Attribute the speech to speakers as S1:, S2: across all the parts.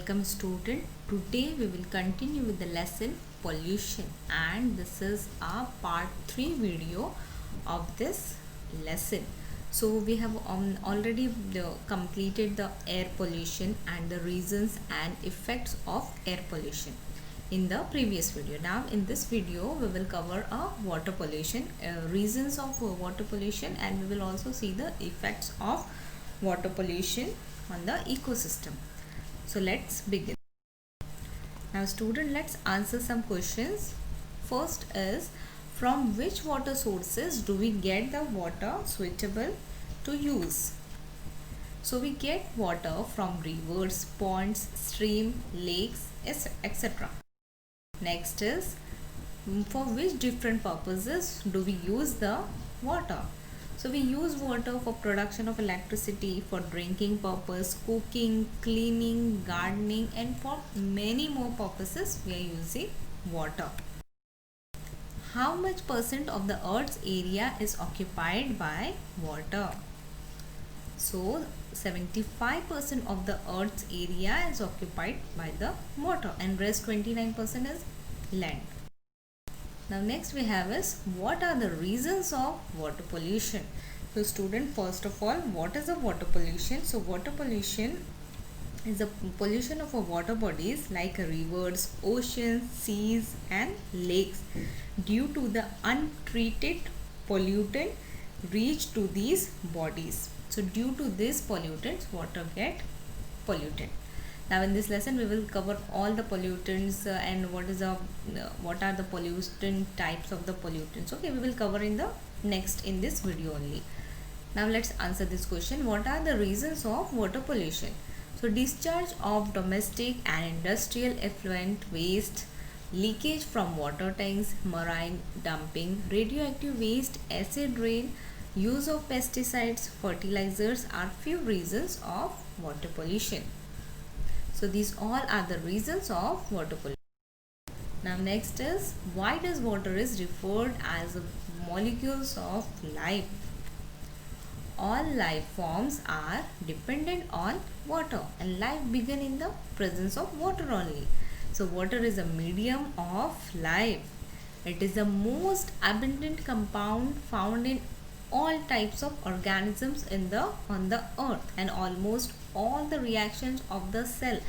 S1: Welcome student. Today we will continue with the lesson pollution, and this is our part 3 video of this lesson. So we have already completed the air pollution and the reasons and effects of air pollution in the previous video. Now in this video we will cover water pollution, reasons of water pollution, and we will also see the effects of water pollution on the ecosystem. So let's begin. Now student, let's answer some questions. First is, from which water sources do we get the water suitable to use? So we get water from rivers, ponds, stream, lakes, etc. Next is, for which different purposes do we use the water? So we use water for production of electricity, for drinking purpose, cooking, cleaning, gardening, and for many more purposes we are using water. How much percent of the earth's area is occupied by water? So 75% of the earth's area is occupied by the water, and rest 29% is land. Now next we have is, what are the reasons of water pollution? So student, first of all, what is a water pollution? So water pollution is the pollution of water bodies like rivers, oceans, seas and lakes due to the untreated pollutant reached to these bodies. So due to these pollutants, water get polluted. Now in this lesson we will cover all the pollutants and what are the pollutant types of the pollutants. Okay, we will cover in this video only. Now let's answer this question. What are the reasons of water pollution? So discharge of domestic and industrial effluent waste, leakage from water tanks, marine dumping, radioactive waste, acid rain, use of pesticides, fertilizers are few reasons of water pollution. So these all are the reasons of water pollution. Now next is, why does water is referred as molecules of life? All life forms are dependent on water, and life begins in the presence of water only. So water is a medium of life. It is the most abundant compound found in all types of organisms on the earth, and almost all the reactions of the cell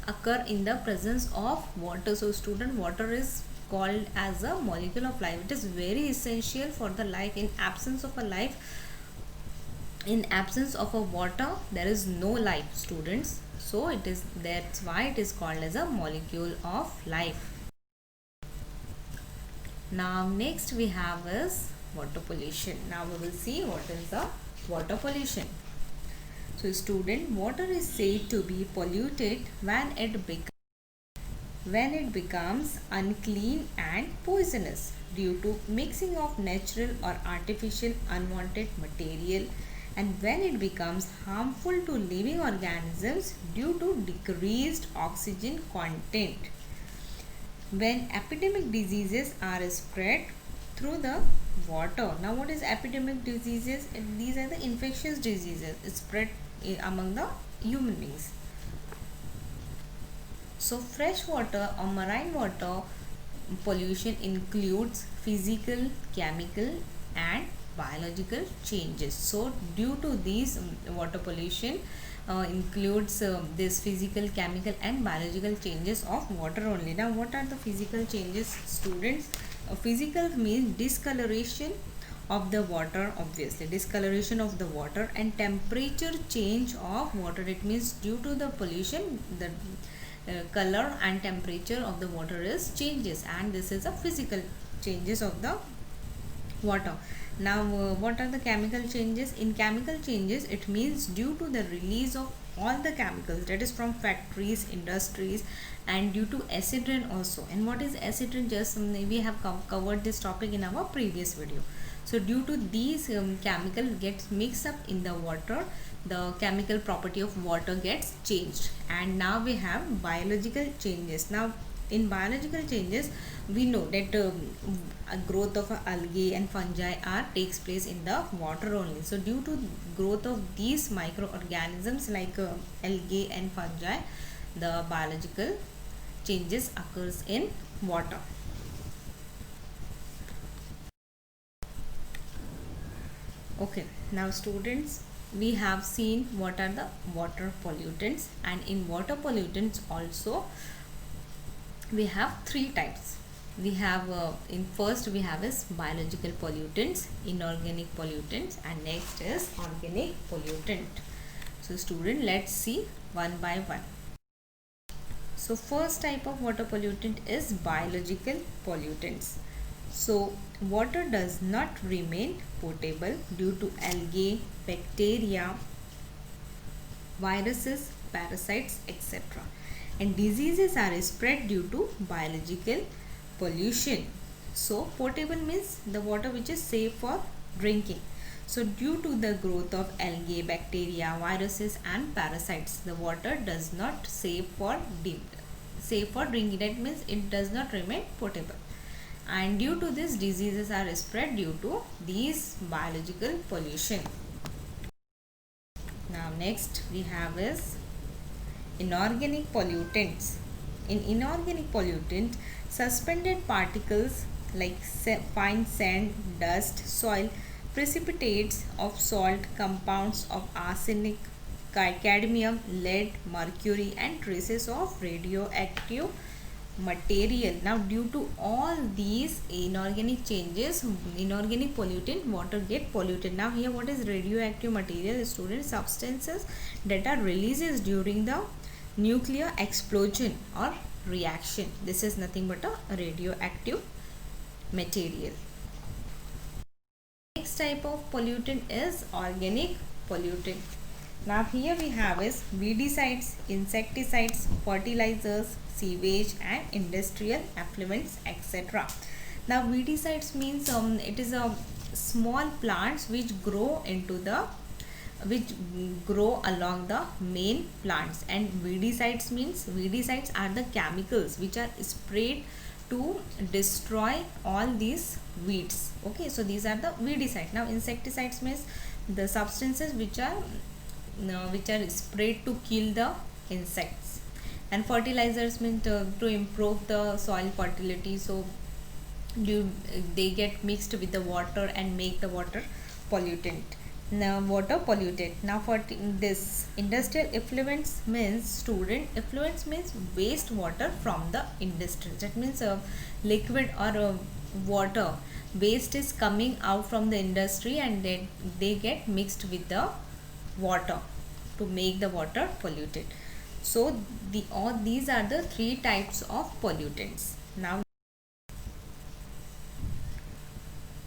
S1: occur in the presence of water. So student, water is called as a molecule of life. It is very essential for the life. In absence of a water, there is no life, students. So that's why it is called as a molecule of life. Now next we have is water pollution. Now we will see what is the water pollution. So student, water is said to be polluted when it becomes unclean and poisonous due to mixing of natural or artificial unwanted material, and when it becomes harmful to living organisms due to decreased oxygen content, when epidemic diseases are spread through the water. Now what is epidemic diseases? These are the infectious diseases spread among the human beings. So fresh water or marine water pollution includes physical, chemical and biological changes. So due to these, water pollution includes this physical, chemical and biological changes of water only. Now what are the physical changes, students? Physical means discoloration of the water, obviously discoloration of the water, and temperature change of water. It means due to the pollution, the color and temperature of the water is changes, and this is a physical changes of the water. Now what are the chemical changes? In chemical changes, it means due to the release of all the chemicals, that is from factories, industries, and due to acid rain also. And what is acid rain? Just we have covered this topic in our previous video. So due to these chemical gets mixed up in the water, the chemical property of water gets changed. And now we have biological changes. Now in biological changes, we know that a growth of algae and fungi takes place in the water only. So due to growth of these microorganisms like algae and fungi, the biological changes occurs in water. Okay, now students, we have seen what are the water pollutants, and in water pollutants also we have three types. We have in first we have is biological pollutants, inorganic pollutants, and next is organic pollutant. So student, let's see one by one. So first type of water pollutant is biological pollutants. So water does not remain potable due to algae, bacteria, viruses, parasites, etc. And diseases are spread due to biological pollution. So potable means the water which is safe for drinking. So due to the growth of algae, bacteria, viruses and parasites, the water does not safe for drinking. That means it does not remain potable. And due to this, diseases are spread due to these biological pollution. Now next we have is inorganic pollutants. In inorganic pollutants, suspended particles like fine sand, dust, soil, precipitates of salt, compounds of arsenic, cadmium, lead, mercury and traces of radioactive material. Now due to all these inorganic changes, inorganic pollutant, water get polluted. Now here what is radioactive material? Student, substances that are released during the nuclear explosion or reaction. This is nothing but a radioactive material. Next type of pollutant is organic pollutant. Now here we have is weedicides, insecticides, fertilizers, sewage and industrial effluents, etc. Now weedicides means it is a small plants which grow along the main plants, and weedicides means weedicides are the chemicals which are sprayed to destroy all these weeds. Okay, so these are the weedicides. Now insecticides means the substances which are sprayed to kill the insects, and fertilizers means to improve the soil fertility. So they get mixed with the water and make the water pollutant. Now water polluted. Now for this industrial effluents means, student, effluents means waste water from the industry. That means liquid or water waste is coming out from the industry and they get mixed with the water to make the water polluted. So these are the three types of pollutants. Now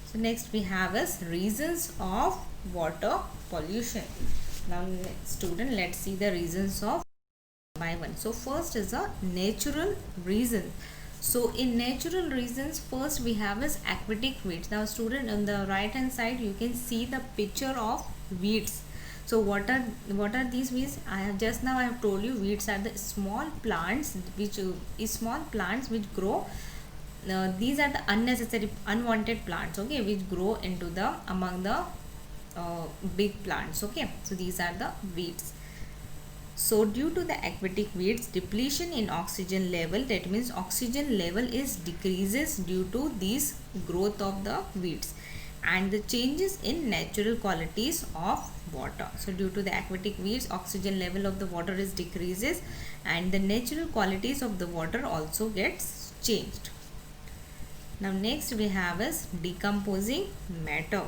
S1: so next we have is reasons of water pollution. Now student, let's see the reasons of by one. So first is a natural reason. So in natural reasons, first we have is aquatic weeds. Now student, on the right hand side you can see the picture of weeds. So what are these weeds? I have told you weeds are the small plants which grow. These are the unnecessary, unwanted plants, okay, which grow into the among the big plants. Okay, so these are the weeds. So due to the aquatic weeds, depletion in oxygen level, that means oxygen level is decreases due to this growth of the weeds, and the changes in natural qualities of water. So due to the aquatic weeds, oxygen level of the water is decreases and the natural qualities of the water also gets changed. Now next we have is decomposing matter.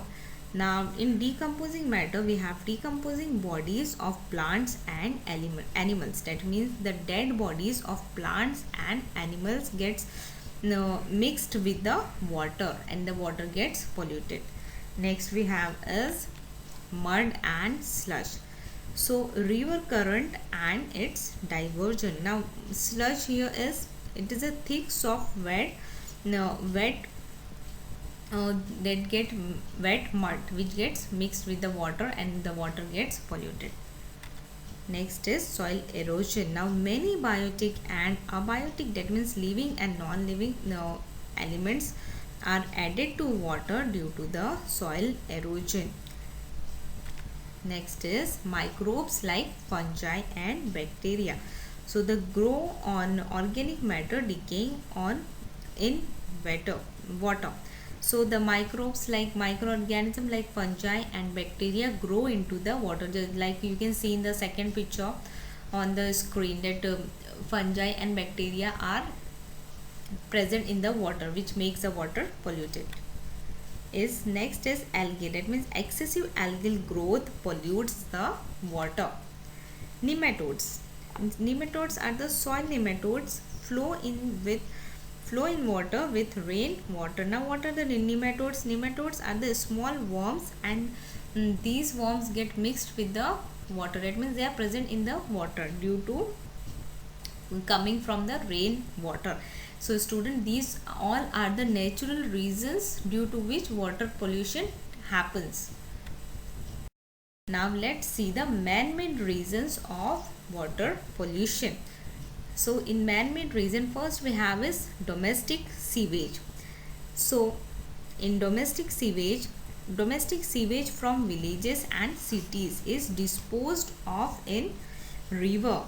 S1: Now in decomposing matter we have decomposing bodies of plants and animals. That means the dead bodies of plants and animals gets mixed with the water and the water gets polluted. Next we have is mud and slush. So river current and its diversion. Now slush here is, it is a thick soft that get wet mud which gets mixed with the water and the water gets polluted. Next is soil erosion. Now many biotic and abiotic, that means living and non-living elements are added to water due to the soil erosion. Next is microbes like fungi and bacteria. So the grow on organic matter decaying on in water. So the microbes like microorganisms like fungi and bacteria grow into the water. Just like you can see in the second picture on the screen that fungi and bacteria are present in the water, which makes the water polluted. Next is algae. That means excessive algal growth pollutes the water. Nematodes. Nematodes are the soil nematodes flow in water with rain water. Now what are the nematodes? Nematodes are the small worms, and these worms get mixed with the water. That means they are present in the water due to coming from the rain water. So student, these all are the natural reasons due to which water pollution happens. Now let's see the man-made reasons of water pollution. So in man-made reason, first we have is domestic sewage. So in domestic sewage from villages and cities is disposed of in river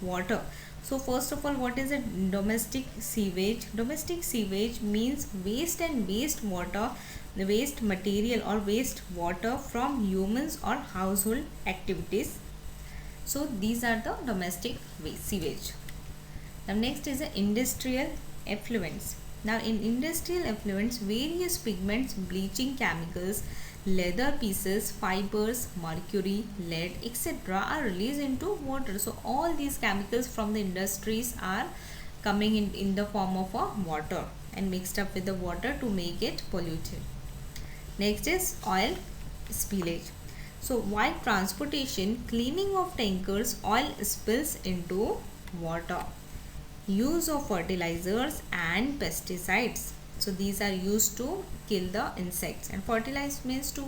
S1: water. So first of all, what is a domestic sewage? Domestic sewage means waste and wastewater, the waste material or waste water from humans or household activities. So these are the domestic sewage. Now next is the industrial effluents. Now in industrial effluents, various pigments, bleaching chemicals, leather pieces, fibers, mercury, lead, etc. are released into water. So all these chemicals from the industries are coming in the form of a water and mixed up with the water to make it polluted. Next is oil spillage. So while transportation, cleaning of tankers, oil spills into water. Use of fertilizers and pesticides. So these are used to kill the insects, and fertilize means to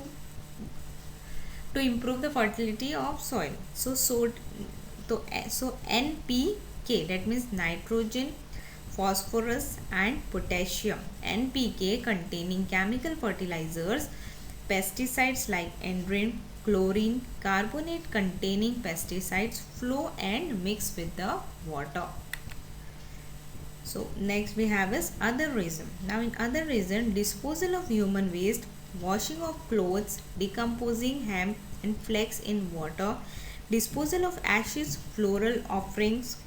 S1: improve the fertility of soil. So NPK, that means nitrogen, phosphorus and potassium. NPK containing chemical fertilizers, pesticides like endrin, chlorine, carbonate containing pesticides flow and mix with the water. So next we have is other reason. Now in other reason, disposal of human waste, washing of clothes, decomposing hemp and flax in water, disposal of ashes, floral offerings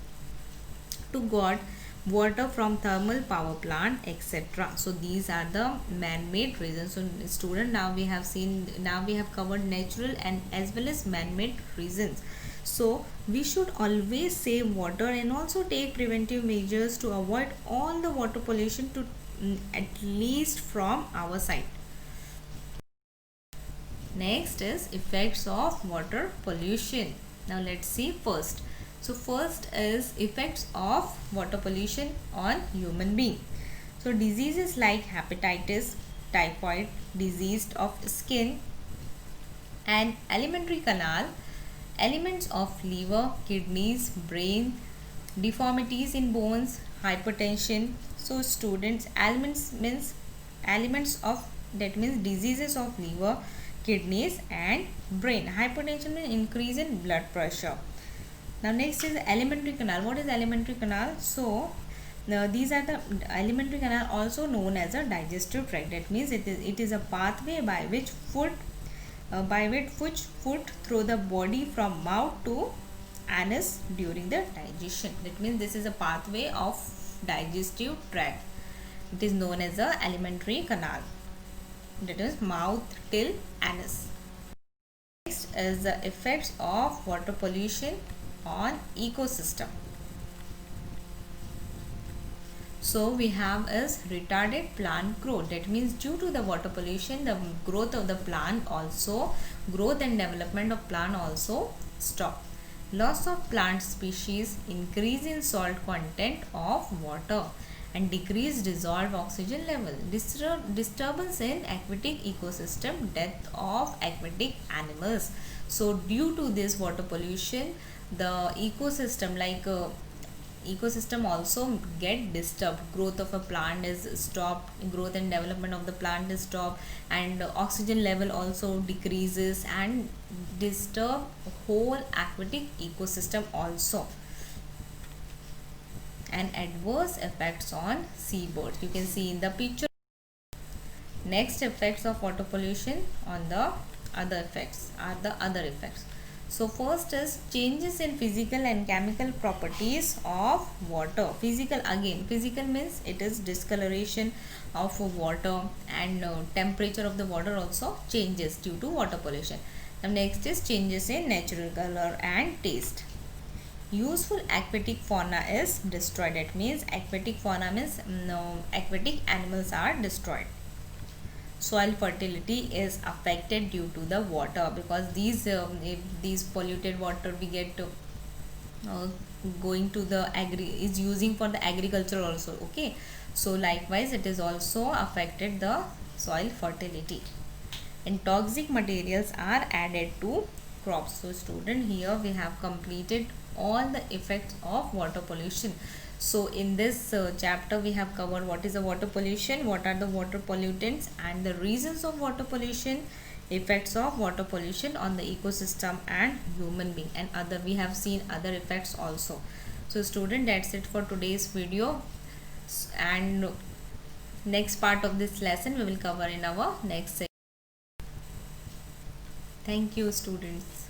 S1: to God, water from thermal power plant, etc. So these are the man-made reasons. So student, now we have covered natural and as well as man-made reasons. So we should always save water and also take preventive measures to avoid all the water pollution to at least from our side. Next is effects of water pollution. Now let's see first. So first is effects of water pollution on human being. So diseases like hepatitis, typhoid, disease of skin and alimentary canal, elements of liver, kidneys, brain, deformities in bones, hypertension. So students, elements of, that means diseases of liver, kidneys and brain. Hypertension means increase in blood pressure. Now next is alimentary canal. What is alimentary canal? So these are the alimentary canal, also known as a digestive tract. That means it is a pathway by which food through the body from mouth to anus during the digestion. That means this is a pathway of digestive tract. It is known as the alimentary canal. That is mouth till anus. Next is the effects of water pollution on ecosystem. So we have is retarded plant growth. That means due to the water pollution, the growth of the plant also, growth and development of plant also stop. Loss of plant species, increase in salt content of water and decreased dissolved oxygen level, disturbance in aquatic ecosystem, death of aquatic animals. So due to this water pollution, the ecosystem like ecosystem also get disturbed. Growth of a plant is stopped, growth and development of the plant is stopped, and oxygen level also decreases and disturb whole aquatic ecosystem also, and adverse effects on seabirds. You can see in the picture. Next effects of water pollution on the other effects are the other effects. So first is changes in physical and chemical properties of water. Physical, again physical means it is discoloration of water, and temperature of the water also changes due to water pollution. The next is changes in natural color and taste. Useful aquatic fauna is destroyed. It means aquatic fauna means aquatic animals are destroyed. Soil fertility is affected due to the water, because if these polluted water we get going to the is using for the agriculture also. Okay, so likewise it is also affected the soil fertility, and toxic materials are added to crops. So student, here we have completed all the effects of water pollution. So in this chapter we have covered what is the water pollution, what are the water pollutants, and the reasons of water pollution, effects of water pollution on the ecosystem and human being, and other we have seen other effects also. So student, that's it for today's video, and next part of this lesson we will cover in our next session. Thank you students.